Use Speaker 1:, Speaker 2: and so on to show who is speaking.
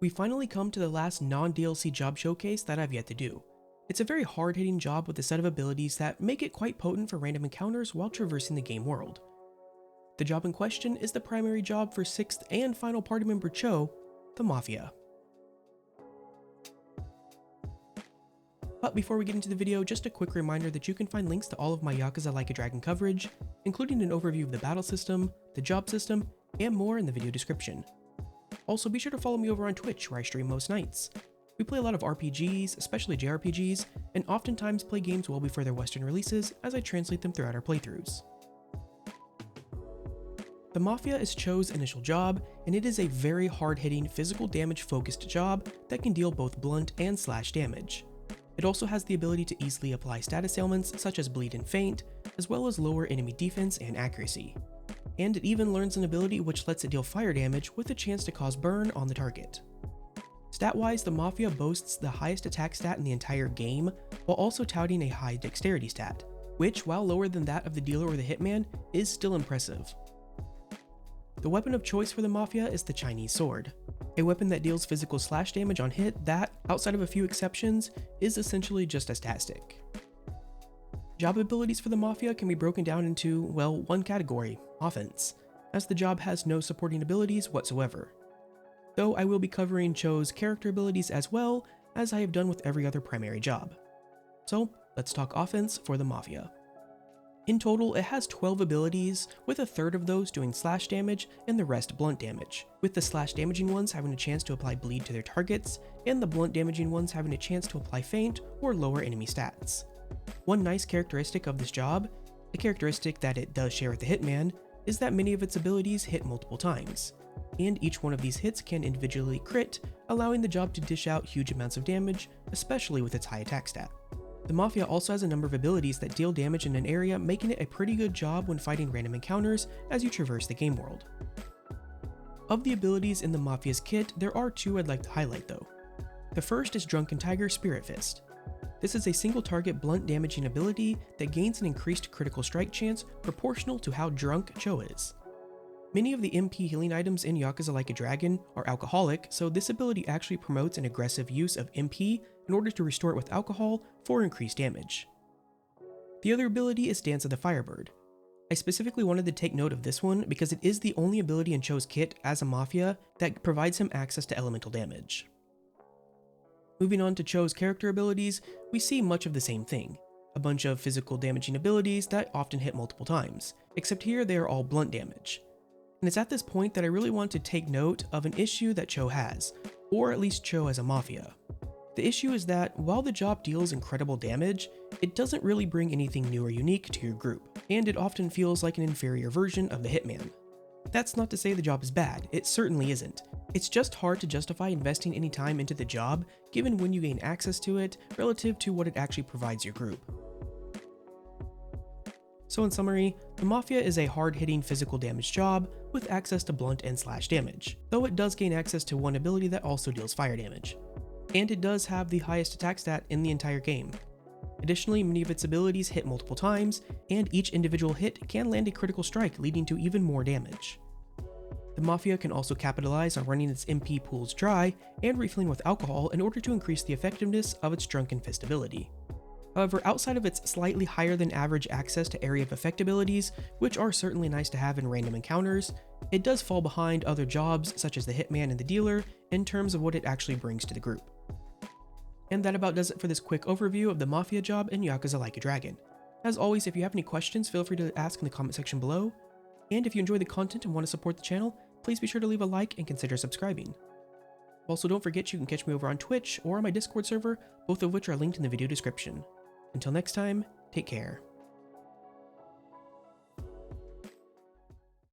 Speaker 1: We finally come to the last non-DLC job showcase that I've yet to do. It's a very hard-hitting job with a set of abilities that make it quite potent for random encounters while traversing the game world. The job in question is the primary job for 6th and final party member Chou, the Mafia. But before we get into the video, just a quick reminder that you can find links to all of my Yakuza Like a Dragon coverage, including an overview of the battle system, the job system, and more in the video description. Also, be sure to follow me over on Twitch, where I stream most nights. We play a lot of RPGs, especially JRPGs, and oftentimes play games well before their Western releases as I translate them throughout our playthroughs. The Mafia is Chou's initial job, and it is a very hard-hitting, physical damage-focused job that can deal both blunt and slash damage. It also has the ability to easily apply status ailments such as bleed and faint, as well as lower enemy defense and accuracy. And it even learns an ability which lets it deal fire damage with a chance to cause burn on the target. Stat-wise, the Mafia boasts the highest attack stat in the entire game, while also touting a high dexterity stat, which, while lower than that of the dealer or the hitman, is still impressive. The weapon of choice for the Mafia is the Chinese sword, a weapon that deals physical slash damage on hit that, outside of a few exceptions, is essentially just a stat stick. Job abilities for the Mafia can be broken down into, well, one category, offense, as the job has no supporting abilities whatsoever. Though I will be covering Chou's character abilities as well, as I have done with every other primary job. So, let's talk offense for the Mafia. In total, it has 12 abilities, with a third of those doing slash damage and the rest blunt damage, with the slash damaging ones having a chance to apply bleed to their targets, and the blunt damaging ones having a chance to apply feint or lower enemy stats. One nice characteristic of this job, a characteristic that it does share with the hitman, is that many of its abilities hit multiple times, and each one of these hits can individually crit, allowing the job to dish out huge amounts of damage, especially with its high attack stat. The Mafia also has a number of abilities that deal damage in an area, making it a pretty good job when fighting random encounters as you traverse the game world. Of the abilities in the Mafia's kit, there are two I'd like to highlight though. The first is Drunken Tiger Spirit Fist. This is a single target blunt damaging ability that gains an increased critical strike chance proportional to how drunk Chou is. Many of the MP healing items in Yakuza Like a Dragon are alcoholic, so this ability actually promotes an aggressive use of MP in order to restore it with alcohol for increased damage. The other ability is Dance of the Firebird. I specifically wanted to take note of this one because it is the only ability in Chou's kit as a Mafia that provides him access to elemental damage. Moving on to Chou's character abilities, we see much of the same thing. A bunch of physical damaging abilities that often hit multiple times, except here they are all blunt damage. And it's at this point that I really want to take note of an issue that Chou has, or at least Chou as a Mafia. The issue is that while the job deals incredible damage, it doesn't really bring anything new or unique to your group, and it often feels like an inferior version of the hitman. That's not to say the job is bad, it certainly isn't. It's just hard to justify investing any time into the job, given when you gain access to it, relative to what it actually provides your group. So in summary, the Mafia is a hard-hitting physical damage job with access to blunt and slash damage, though it does gain access to one ability that also deals fire damage. And it does have the highest attack stat in the entire game. Additionally, many of its abilities hit multiple times, and each individual hit can land a critical strike, leading to even more damage. The Mafia can also capitalize on running its MP pools dry and refilling with alcohol in order to increase the effectiveness of its Drunken Fist ability. However, outside of its slightly higher than average access to area of effect abilities, which are certainly nice to have in random encounters, it does fall behind other jobs such as the hitman and the dealer in terms of what it actually brings to the group. And that about does it for this quick overview of the Mafia job in Yakuza Like a Dragon. As always, if you have any questions, feel free to ask in the comment section below, and if you enjoy the content and want to support the channel, please be sure to leave a like and consider subscribing. Also, don't forget you can catch me over on Twitch or on my Discord server, both of which are linked in the video description. Until next time, take care.